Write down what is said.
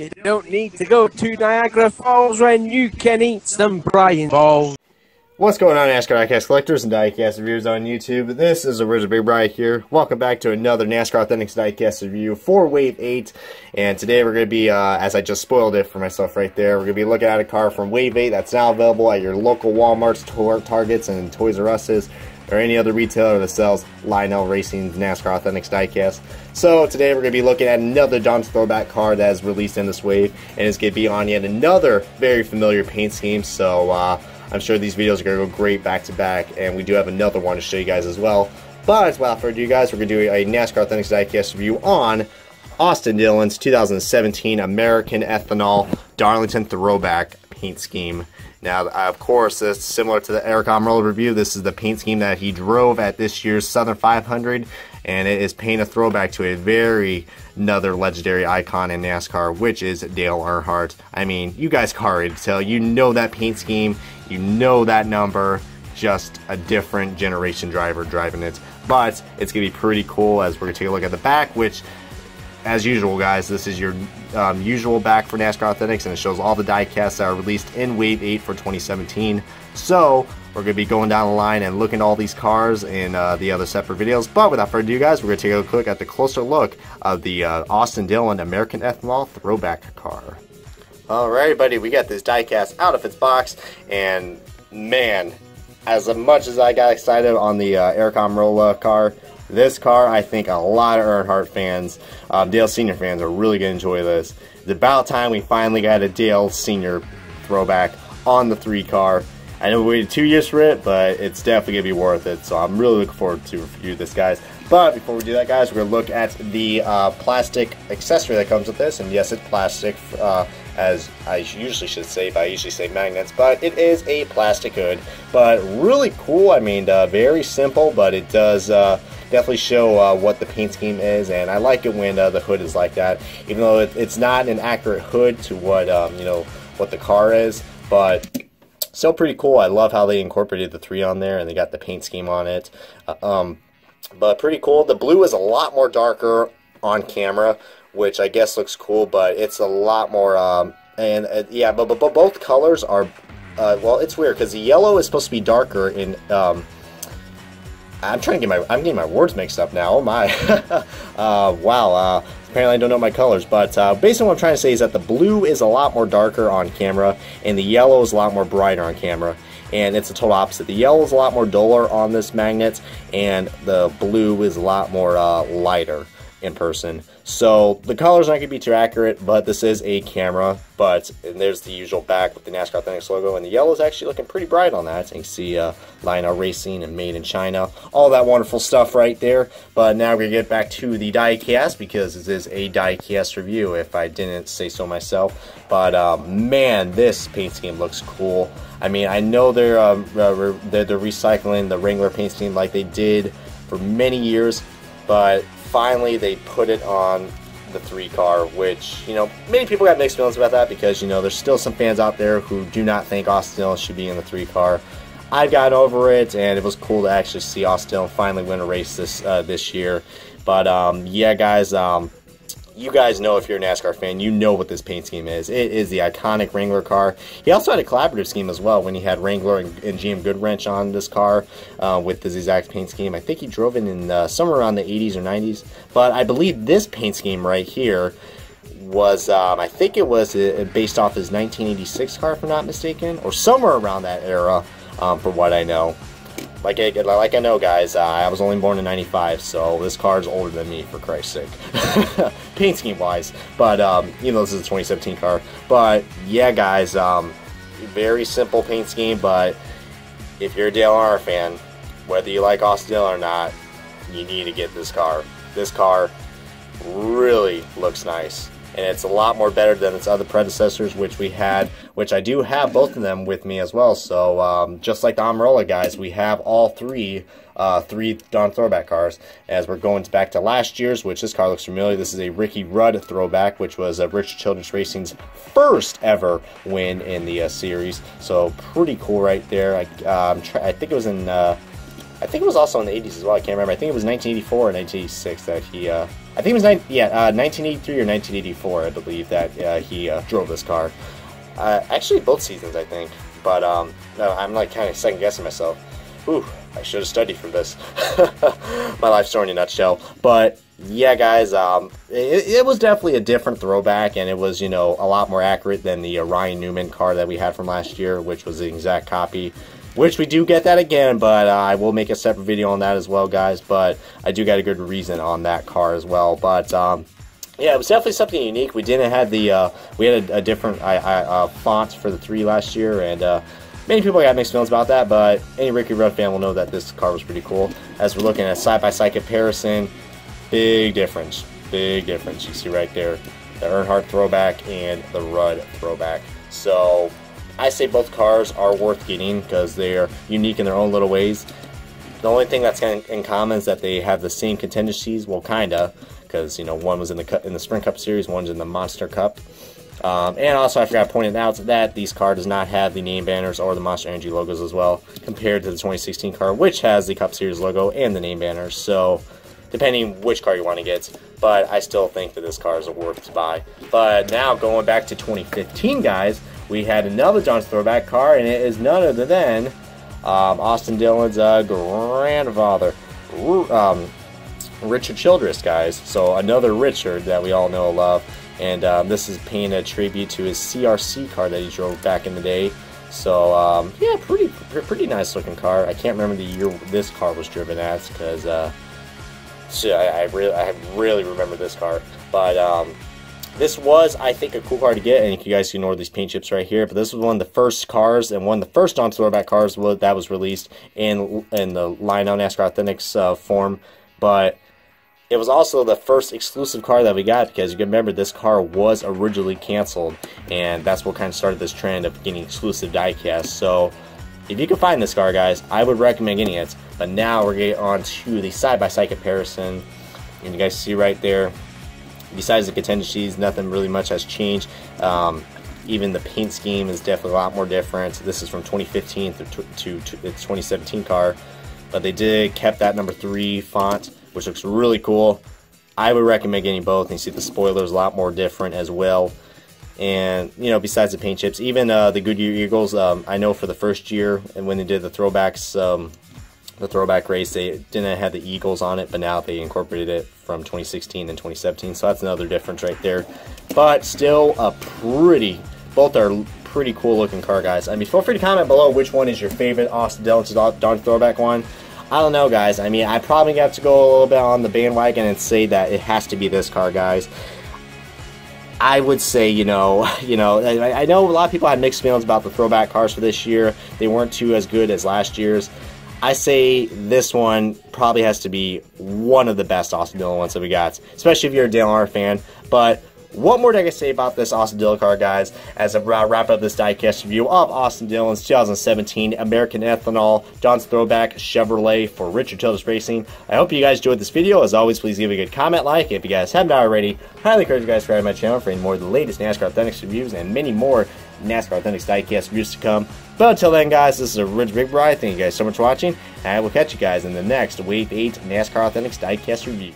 You don't need to go to Niagara Falls when you can eat some Brian balls. What's going on, NASCAR Diecast collectors and diecast reviewers on YouTube? This is Original Big Brian here. Welcome back to another NASCAR Authentics diecast review for Wave 8. And today we're going to be, as I just spoiled it for myself right there, we're going to be looking at a car from Wave 8 that's now available at your local Walmarts, Targets, and Toys R Us's, or any other retailer that sells Lionel Racing's NASCAR Authentics diecast. So today we're going to be looking at another Darlington Throwback car that is released in this wave, and it's going to be on yet another very familiar paint scheme. So I'm sure these videos are going to go great back to back, and we do have another one to show you guys as well. But without further ado, guys, we're going to do a NASCAR Authentics diecast review on Austin Dillon's 2017 American Ethanol Darlington Throwback paint scheme. Now, of course, this is similar to the Eric Almirola review. This is the paint scheme that he drove at this year's Southern 500, and it is paint a throwback to another legendary icon in NASCAR, which is Dale Earnhardt. I mean, you guys can already tell. You know that paint scheme. You know that number. Just a different generation driver driving it. But it's going to be pretty cool as we're going to take a look at the back, which, as usual, guys, this is your usual back for NASCAR Authentics, and it shows all the diecasts that are released in Wave 8 for 2017. So we're going to be going down the line and looking at all these cars in the other separate videos. But without further ado, guys, we're going to take a quick at the closer look of the Austin Dillon American Ethanol Throwback car. Alright, buddy, we got this diecast out of its box, and man, as much as I got excited on the Eric Almirola car, this car, I think a lot of Earnhardt fans, Dale Sr. fans, are really going to enjoy this. It's about time we finally got a Dale Sr. throwback on the 3 car. I know we waited 2 years for it, but it's definitely going to be worth it, so I'm really looking forward to review this, guys. But before we do that, guys, we're going to look at the plastic accessory that comes with this, and yes, it's plastic, as I usually should say, but I usually say magnets, but it is a plastic hood. But really cool. I mean, very simple, but it does definitely show what the paint scheme is, and I like it when the hood is like that, even though it's not an accurate hood to what you know, what the car is, but still pretty cool. I love how they incorporated the 3 on there, and they got the paint scheme on it. But pretty cool. The blue is a lot more darker on camera, which I guess looks cool, but it's a lot more, yeah, but both colors are, well, it's weird, because the yellow is supposed to be darker in, I'm getting my words mixed up now, oh my, wow, apparently I don't know my colors, but basically what I'm trying to say is that the blue is a lot more darker on camera, and the yellow is a lot more brighter on camera. And it's the total opposite. The yellow is a lot more duller on this magnet, and the blue is a lot more lighter in person. So the colors aren't going to be too accurate, but this is a camera. And there's the usual back with the NASCAR Authentics logo, and the yellow is actually looking pretty bright on that. You can see Lionel Racing and Made in China, all that wonderful stuff right there. But now we're going to get back to the diecast, because this is a diecast review, if I didn't say so myself. But man, this paint scheme looks cool. I mean, I know they're recycling the Wrangler paint scheme like they did for many years, but finally they put it on the 3 car, which, you know, many people got mixed feelings about that, because, you know, there's still some fans out there who do not think Austin Dillon should be in the 3 car. I've gotten over it, and it was cool to actually see Austin Dillon finally win a race this year. But yeah, guys, you guys know, if you're a NASCAR fan, you know what this paint scheme is. It is the iconic Wrangler car. He also had a collaborative scheme as well when he had Wrangler and GM Goodwrench on this car with this exact paint scheme. I think he drove it in somewhere around the 80s or 90s. But I believe this paint scheme right here was, I think it was based off his 1986 car, if I'm not mistaken, or somewhere around that era, for what I know. Like I know, guys, I was only born in '95, so this car's older than me, for Christ's sake. Paint scheme wise, but you know, this is a 2017 car. But yeah, guys, very simple paint scheme. But if you're a Dale Earnhardt fan, whether you like Austin Dillon or not, you need to get this car. This car really looks nice, and it's a lot more better than its other predecessors, which I do have both of them with me as well. So just like the Almirola guys, we have all three Darlington Throwback cars, as we're going back to last year's, which this car looks familiar. This is a Ricky Rudd Throwback, which was Richard Childress Racing's first ever win in the series. So pretty cool right there. I think it was in I think it was also in the 80s as well. I can't remember. I think it was 1984 or 1986 that he. I think it was 1983 or 1984. I believe that he drove this car. Actually, both seasons, I think. But no, I'm like kind of second guessing myself. Ooh, I should have studied for this. My life story in a nutshell. But yeah, guys, it was definitely a different throwback, and it was, you know, a lot more accurate than the Ryan Newman car that we had from last year, which was the exact copy. Which we do get that again, but I will make a separate video on that as well, guys. But I do got a good reason on that car as well. But yeah, it was definitely something unique. We didn't have the we had a different font for the 3 last year, and many people got mixed feelings about that. But any Ricky Rudd fan will know that this car was pretty cool. As we're looking at side-by-side comparison, big difference, big difference. You see right there, the Earnhardt throwback and the Rudd throwback. So I say both cars are worth getting because they're unique in their own little ways. The only thing that's in common is that they have the same contingencies. Well, kinda, because you know, one was in the Sprint Cup Series, one's in the Monster Cup. And also, I forgot to point out that this car does not have the name banners or the Monster Energy logos as well, compared to the 2016 car, which has the Cup Series logo and the name banners. So, depending which car you want to get, but I still think that this car is worth to buy. But now, going back to 2015, guys, we had another John's throwback car, and it is none other than Austin Dillon's grandfather, Richard Childress, guys. So another Richard that we all know and love, and this is paying a tribute to his CRC car that he drove back in the day. So yeah, pretty nice looking car. I can't remember the year this car was driven at, because I really remember this car, but this was, I think, a cool car to get, and you guys can ignore these paint chips right here, but this was one of the first cars, and one of the first on throwback cars that was released in the Lionel NASCAR Authentics form, but it was also the first exclusive car that we got, because you can remember this car was originally canceled, and that's what kind of started this trend of getting exclusive diecasts. So if you can find this car, guys, I would recommend getting it. But now we're getting on to the side-by-side comparison, and you guys see right there, besides the contingencies, nothing really much has changed. Even the paint scheme is definitely a lot more different. This is from 2015 to its 2017 car, but they kept that number 3 font, which looks really cool. I would recommend getting both. And you see the spoilers a lot more different as well. And you know, besides the paint chips, even the Goodyear Eagles, I know for the first year, and when they did the throwbacks, the throwback race, they didn't have the Eagles on it, but now they incorporated it from 2016 and 2017, so that's another difference right there. But still both are pretty cool looking car, guys. I mean, feel free to comment below which one is your favorite Austin Dillon throwback one. I don't know, guys. I mean, I probably have to go a little bit on the bandwagon and say that it has to be this car, guys. I would say, I know a lot of people had mixed feelings about the throwback cars for this year. They weren't as good as last year's. I say this one probably has to be one of the best Austin Dillon ones that we got, especially if you're a Dillon fan. But what more do I say about this Austin Dillon car, guys, as I wrap up this diecast review of Austin Dillon's 2017 American Ethanol John's Throwback Chevrolet for Richard Childress Racing. I hope you guys enjoyed this video. As always, please give a good comment, like. If you guys haven't already, highly encourage you guys to subscribe to my channel for any more of the latest NASCAR Authentics reviews and many more NASCAR Authentics diecast reviews to come. But until then, guys, this is Rich Big Bri. Thank you guys so much for watching, and I will catch you guys in the next Wave 8 NASCAR Authentics diecast review.